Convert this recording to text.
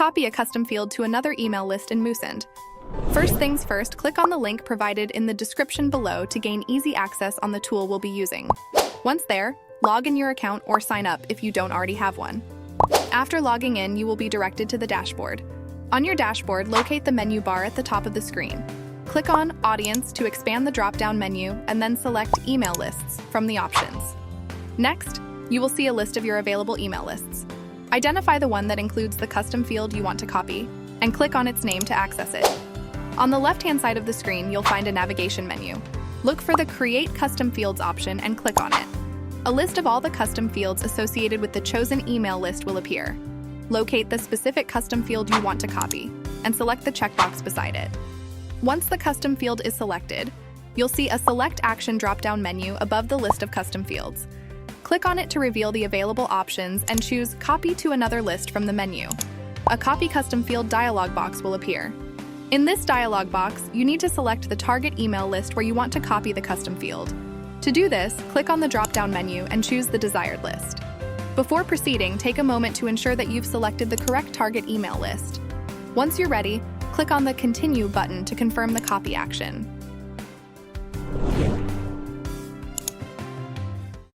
copy a custom field to another email list in Moosend. First things first, click on the link provided in the description below to gain easy access on the tool we'll be using. Once there, log in your account or sign up if you don't already have one. After logging in, you will be directed to the dashboard. On your dashboard, locate the menu bar at the top of the screen. Click on Audience to expand the drop-down menu and then select Email Lists from the options. Next, you will see a list of your available email lists. Identify the one that includes the custom field you want to copy and click on its name to access it. On the left-hand side of the screen, you'll find a navigation menu. Look for the Create Custom Fields option and click on it. A list of all the custom fields associated with the chosen email list will appear. Locate the specific custom field you want to copy and select the checkbox beside it. Once the custom field is selected, you'll see a Select Action drop-down menu above the list of custom fields. Click on it to reveal the available options and choose Copy to another list from the menu. A Copy Custom Field dialog box will appear. In this dialog box, you need to select the target email list where you want to copy the custom field. To do this, click on the drop-down menu and choose the desired list. Before proceeding, take a moment to ensure that you've selected the correct target email list. Once you're ready, click on the Continue button to confirm the copy action.